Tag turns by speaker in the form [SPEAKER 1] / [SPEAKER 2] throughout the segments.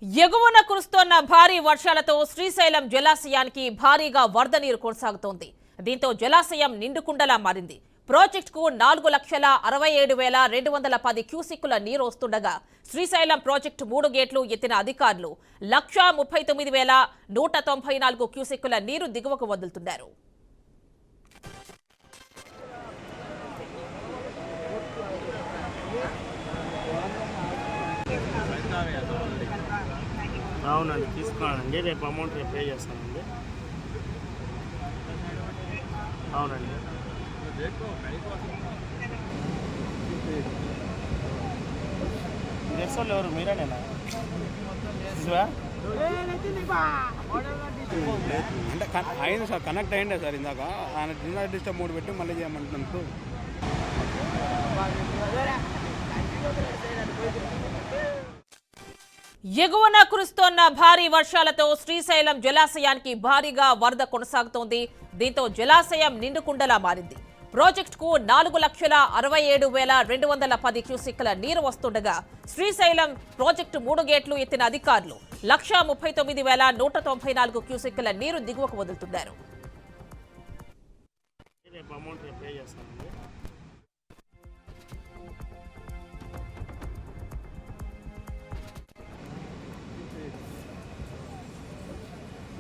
[SPEAKER 1] ఎగువన కురుస్తోన్న భారీ వర్షాలతో శ్రీశైలం జలాశయానికి భారీగా వరద నీరు కొనసాగుతోంది. దీంతో జలాశయం నిండుకుండలా మారింది. ప్రాజెక్టుకు 4,67,210 క్యూసెక్కుల నీరు వస్తుండగా శ్రీశైలం ప్రాజెక్టు 3 గేట్లు ఎత్తిన అధికారులు 1,39,194 క్యూసెక్కుల నీరు దిగువకు వదులుతున్నారు.
[SPEAKER 2] అవునండి, తీసుకున్నానండి. రేపు అమౌంట్ రేపు పే చేస్తానండి. అవునండి. నెక్స్ట్ ఎవరు మీరేనా?
[SPEAKER 3] అంటే అయింది సార్, కనెక్ట్ అయ్యిండే సార్. ఇందాక ఆయన డిన్నర్ డిస్టర్బ్ మూడు పెట్టి మళ్ళీ చేయమంటున్నందుకు
[SPEAKER 1] ఎగువన కురుస్తోన్న భారీ వర్షాలతో శ్రీశైలం జలాశయానికి భారీగా వరద కొనసాగుతోంది. దీంతో జలాశయం నిండుకుండలా మారింది. ప్రాజెక్టుకు 4,67,210 క్యూసెక్కుల నీరు వస్తుండగా శ్రీశైలం ప్రాజెక్టు 3 గేట్లు ఎత్తిన అధికారులు 1,39,194 క్యూసెక్కుల నీరు దిగువకు వదులుతున్నారు.
[SPEAKER 2] రేపు అమౌంట్ రేపు పే చేస్తానండి.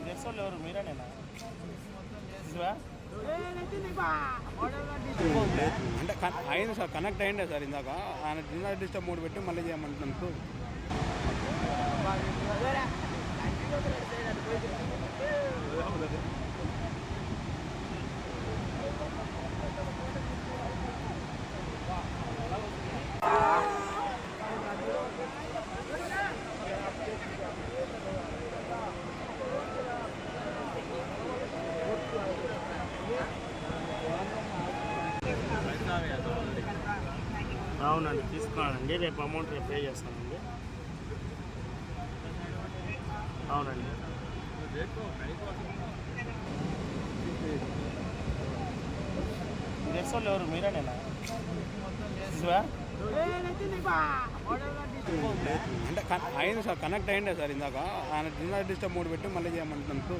[SPEAKER 2] నెక్స్ట్ ఎవరు మీరేనా?
[SPEAKER 3] అంటే అయింది సార్, కనెక్ట్ అయ్యిండే సార్. ఇందాక ఆయన డిన్నర్ డిస్టర్బ్ మూడు పెట్టి మళ్ళీ చేయమంటున్నందుకు
[SPEAKER 2] అవునండి, తీసుకున్నానండి. రేపు అమౌంట్ రేపు పే చేస్తానండి. అవునండి. నెక్స్ట్ ఎవరు మీరేనా?
[SPEAKER 3] అంటే అయింది సార్, కనెక్ట్ అయ్యిండే సార్. ఇందాక ఆయన డిన్నర్ డిస్టర్బ్ మూడు పెట్టి మళ్ళీ చేయమంటున్నందుకు